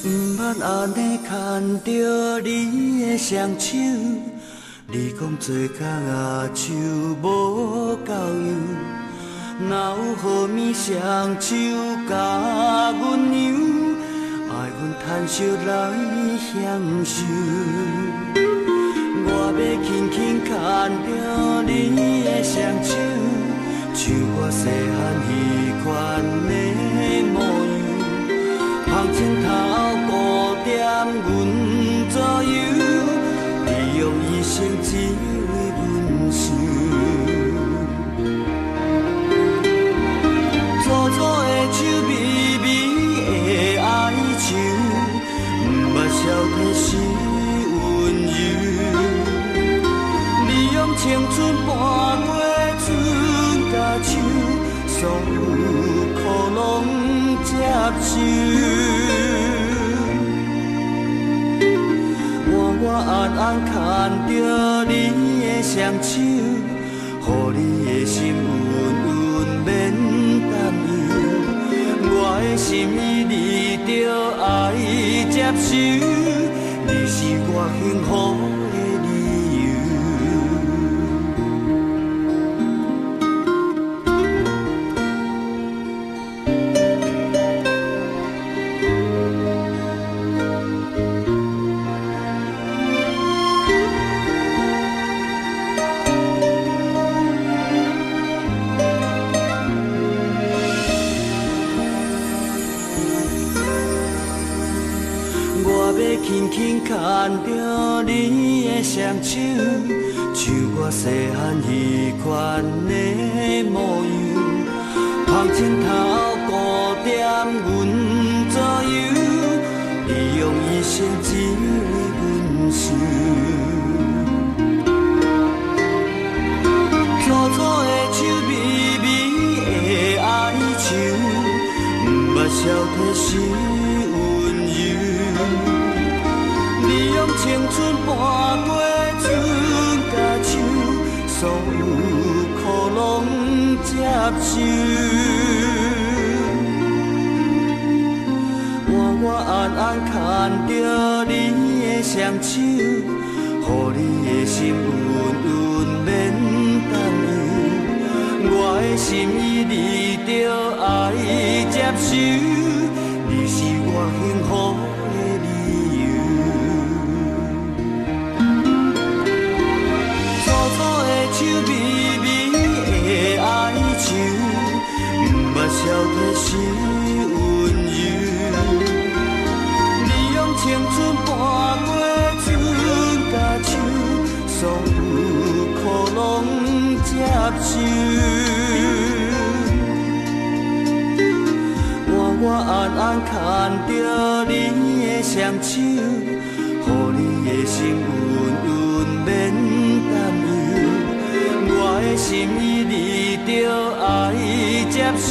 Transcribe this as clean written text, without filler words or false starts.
毋捌安尼牵着你的双手，你讲做工也手无够用，哪有好物双手甲阮让，爱阮趁惜来享受。我要轻轻牵着你的双手，像我细汉迄款的模样。旁前头顾点阮左右，利用一生只为阮想。粗粗的手，微微的哀愁，毋捌消褪是温柔。利用青春半过春甲秋，所有苦拢接受。我暗暗牵着你的双手，予你的心稳稳免担忧。我的心意你着爱接受，你是我幸福的理由。轻轻牵着你的双手，像我细汉迄款的模样。旁前头顾点阮左右，利用一生只为阮想。粗粗的手，微微的哀愁，毋捌消褪是温柔。利用青春半过春甲秋，所有苦拢接受。我暗暗牵着你的双手，予你的心稳稳免担忧。我的心意你着爱接受，你是我幸福的理由。手微微的哀愁，毋捌消褪是温柔。利用青春半过春甲秋，所有苦拢接受。我暗暗牵着你的双手，予你的心稳稳免担忧。我的心意你着爱接受，